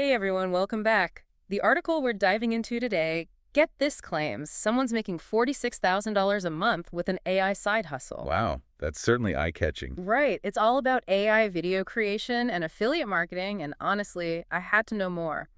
Hey everyone, welcome back. The article we're diving into today, get this claims someone's making $46,000 a month with an AI side hustle. Wow, that's certainly eye-catching. Right, it's all about AI video creation and affiliate marketing, and honestly, I had to know more.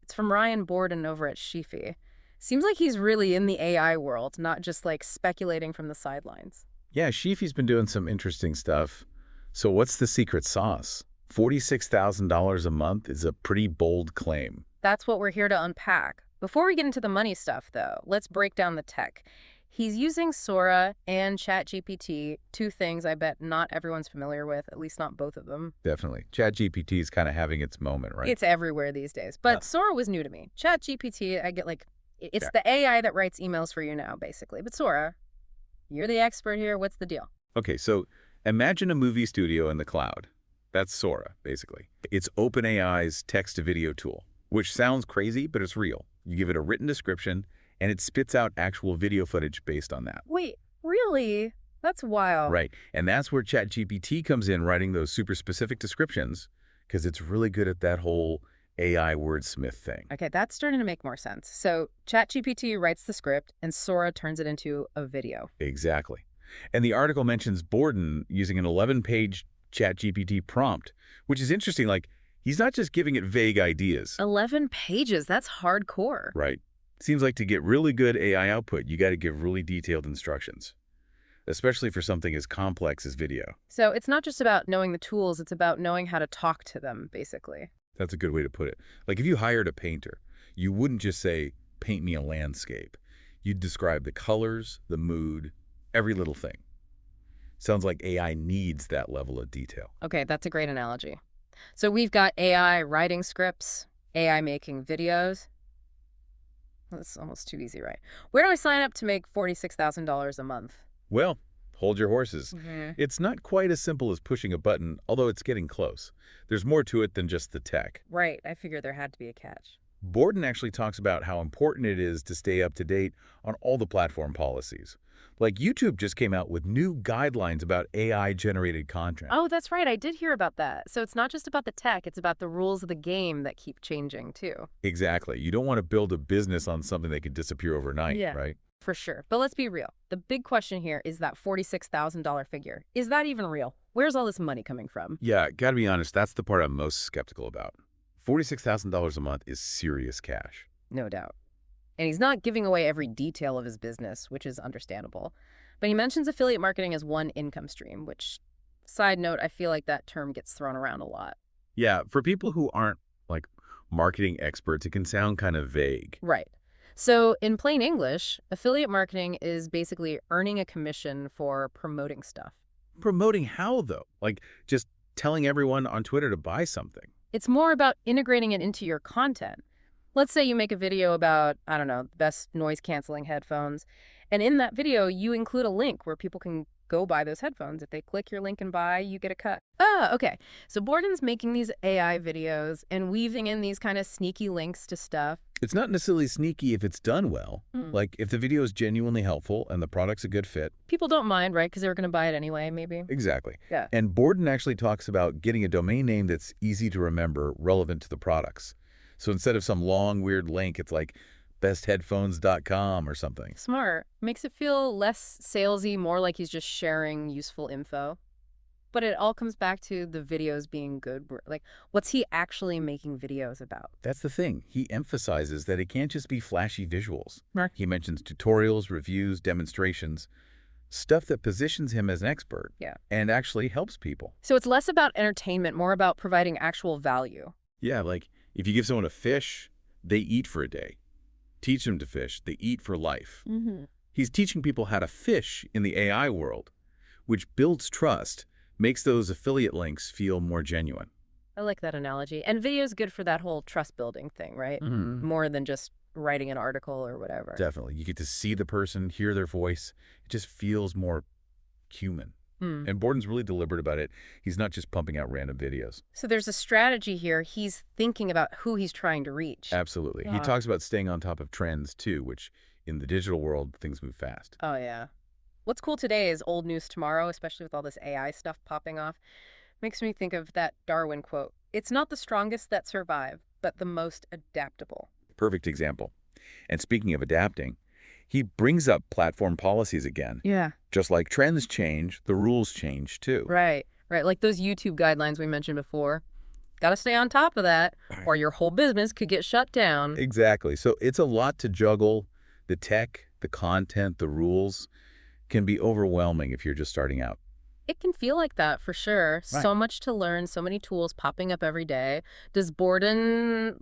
It's from Ryan Borden over at Sheafy. Seems like he's really in the AI world, not just like speculating from the sidelines. Yeah, Sheafy's been doing some interesting stuff. So what's the secret sauce? $46,000 a month is a pretty bold claim. That's what we're here to unpack. Before we get into the money stuff, though, let's break down the tech. He's using Sora and ChatGPT, two things I bet not everyone's familiar with, at least not both of them. Definitely. ChatGPT is kind of having its moment, right? It's everywhere these days. Yeah. But Sora was new to me. ChatGPT, I get like, it's Yeah. the AI that writes emails for you now, basically. But Sora, you're the expert here. What's the deal? Okay, so imagine a movie studio in the cloud. That's Sora, basically. It's OpenAI's text-to-video tool, which sounds crazy, but it's real. You give it a written description, and it spits out actual video footage based on that. Wait, really? That's wild. Right. And that's where ChatGPT comes in, writing those super specific descriptions, because it's really good at that whole AI wordsmith thing. Okay, that's starting to make more sense. So ChatGPT writes the script, and Sora turns it into a video. Exactly. And the article mentions Borden using an 11-page ChatGPT prompt, which is interesting. Like, he's not just giving it vague ideas. 11 pages, that's hardcore. Right. Seems like to get really good AI output, you got to give really detailed instructions, especially for something as complex as video. So it's not just about knowing the tools, it's about knowing how to talk to them, basically. That's a good way to put it. Like, if you hired a painter, you wouldn't just say, paint me a landscape. You'd describe the colors, the mood, every little thing. Sounds like AI needs that level of detail. Okay, that's a great analogy. So we've got AI writing scripts, AI making videos. That's almost too easy, right? Where do I sign up to make $46,000 a month? Well, hold your horses. Mm-hmm. It's not quite as simple as pushing a button, although it's getting close. There's more to it than just the tech. Right, I figured there had to be a catch. Borden actually talks about how important it is to stay up to date on all the platform policies. Like, YouTube just came out with new guidelines about AI-generated content. Oh, that's right, I did hear about that. So it's not just about the tech, it's about the rules of the game that keep changing, too. Exactly. You don't want to build a business on something that could disappear overnight, Yeah. right? For sure. But let's be real. The big question here is that $46,000 figure. Is that even real? Where's all this money coming from? Yeah, gotta be honest, that's the part I'm most skeptical about. $46,000 a month is serious cash. No doubt. And he's not giving away every detail of his business, which is understandable. But he mentions affiliate marketing as one income stream, which, side note, I feel like that term gets thrown around a lot. Yeah, for people who aren't, like, marketing experts, it can sound kind of vague. Right. So in plain English, affiliate marketing is basically earning a commission for promoting stuff. Promoting how, though? Like, just telling everyone on Twitter to buy something. It's more about integrating it into your content. Let's say you make a video about, I don't know, the best noise-canceling headphones, and in that video, you include a link where people can go buy those headphones. If they click your link and buy, you get a cut. Ah, okay. So Borden's making these AI videos and weaving in these kind of sneaky links to stuff. It's not necessarily sneaky if it's done well. Like, if the video is genuinely helpful and the product's a good fit. People don't mind, right? Because they were going to buy it anyway, maybe. Exactly. Yeah. And Borden actually talks about getting a domain name that's easy to remember, relevant to the products. So instead of some long, weird link, it's like bestheadphones.com or something. Smart. Makes it feel less salesy, more like he's just sharing useful info. But it all comes back to the videos being good. Like, what's he actually making videos about? That's the thing. He emphasizes that it can't just be flashy visuals. Right. He mentions tutorials, reviews, demonstrations, stuff that positions him as an expert. Yeah. And actually helps people. So it's less about entertainment, more about providing actual value. Yeah, like if you give someone a fish, they eat for a day. Teach them to fish, they eat for life. Mm-hmm. He's teaching people how to fish in the AI world, which builds trust, makes those affiliate links feel more genuine. I like that analogy. And video is good for that whole trust building thing, right? Mm-hmm. More than just writing an article or whatever. Definitely. You get to see the person, hear their voice. It just feels more human. And Borden's really deliberate about it. He's not just pumping out random videos. So there's a strategy here. He's thinking about who he's trying to reach. Absolutely. He talks about staying on top of trends, too, which in the digital world, things move fast. Oh, yeah. What's cool today is old news tomorrow, especially with all this AI stuff popping off. Makes me think of that Darwin quote. It's not the strongest that survive, but the most adaptable. Perfect example. And speaking of adapting, he brings up platform policies again. Yeah. Just like trends change, the rules change too. Right, right. Like those YouTube guidelines we mentioned before. Got to stay on top of that, Right. or your whole business could get shut down. Exactly. So it's a lot to juggle. The tech, the content, the rules can be overwhelming if you're just starting out. It can feel like that for sure. Right. So much to learn, so many tools popping up every day. Does Borden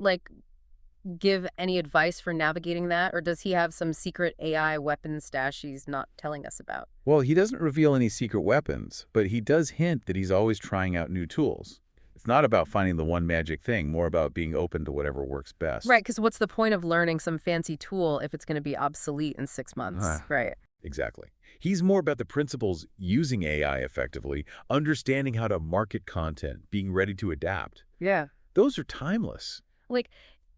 give any advice for navigating that, or does he have some secret AI weapon stash he's not telling us about? Well, he doesn't reveal any secret weapons, but he does hint that he's always trying out new tools. It's not about finding the one magic thing, more about being open to whatever works best. Right, because what's the point of learning some fancy tool if it's going to be obsolete in 6 months? Right. Exactly. He's more about the principles using AI effectively, understanding how to market content, being ready to adapt. Yeah. Those are timeless. Like,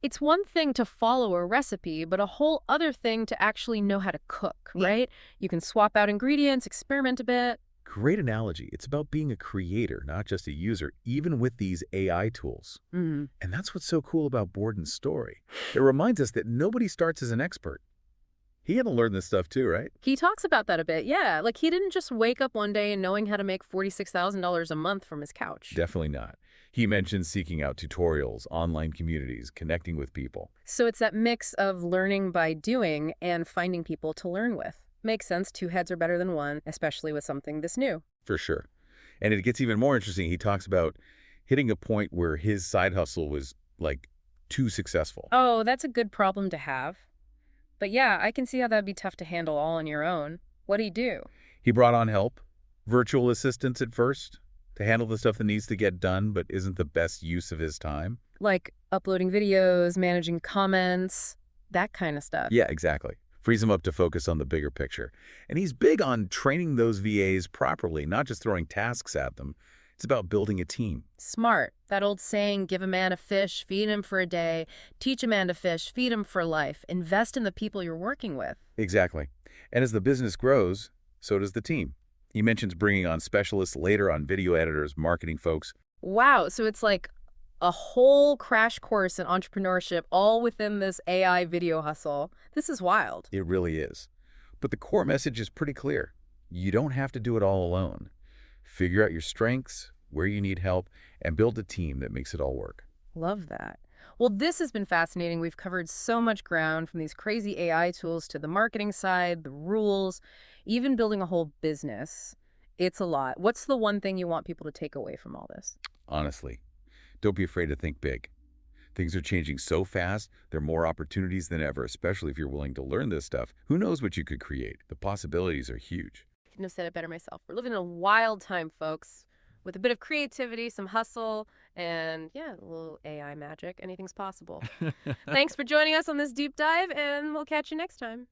it's one thing to follow a recipe, but a whole other thing to actually know how to cook, Yeah. right? You can swap out ingredients, experiment a bit. Great analogy. It's about being a creator, not just a user, even with these AI tools. Mm. And that's what's so cool about Borden's story. It reminds us that nobody starts as an expert. He had to learn this stuff too, right? He talks about that a bit, yeah. Like, he didn't just wake up one day and knowing how to make $46,000 a month from his couch. Definitely not. He mentions seeking out tutorials, online communities, connecting with people. So it's that mix of learning by doing and finding people to learn with. Makes sense. Two heads are better than one, especially with something this new. For sure. And it gets even more interesting. He talks about hitting a point where his side hustle was like too successful. Oh, that's a good problem to have. But yeah, I can see how that'd be tough to handle all on your own. What'd he do? He brought on help, virtual assistants at first, to handle the stuff that needs to get done but isn't the best use of his time. Like uploading videos, managing comments, that kind of stuff. Yeah, exactly. Frees him up to focus on the bigger picture. And he's big on training those VAs properly, not just throwing tasks at them. It's about building a team. Smart. That old saying, give a man a fish, feed him for a day. Teach a man to fish, feed him for life. Invest in the people you're working with. Exactly. And as the business grows, so does the team. He mentions bringing on specialists later on video editors, marketing folks. Wow, so it's like a whole crash course in entrepreneurship all within this AI video hustle. This is wild. It really is. But the core message is pretty clear. You don't have to do it all alone. Figure out your strengths, where you need help, and build a team that makes it all work. Love that. Well, this has been fascinating. We've covered so much ground from these crazy AI tools to the marketing side, the rules, even building a whole business. It's a lot. What's the one thing you want people to take away from all this? Honestly, don't be afraid to think big. Things are changing so fast, there are more opportunities than ever, especially if you're willing to learn this stuff. Who knows what you could create? The possibilities are huge. Couldn't have said it better myself. We're living in a wild time, folks. With a bit of creativity, some hustle, and yeah, a little AI magic, anything's possible. Thanks for joining us on this deep dive, and we'll catch you next time.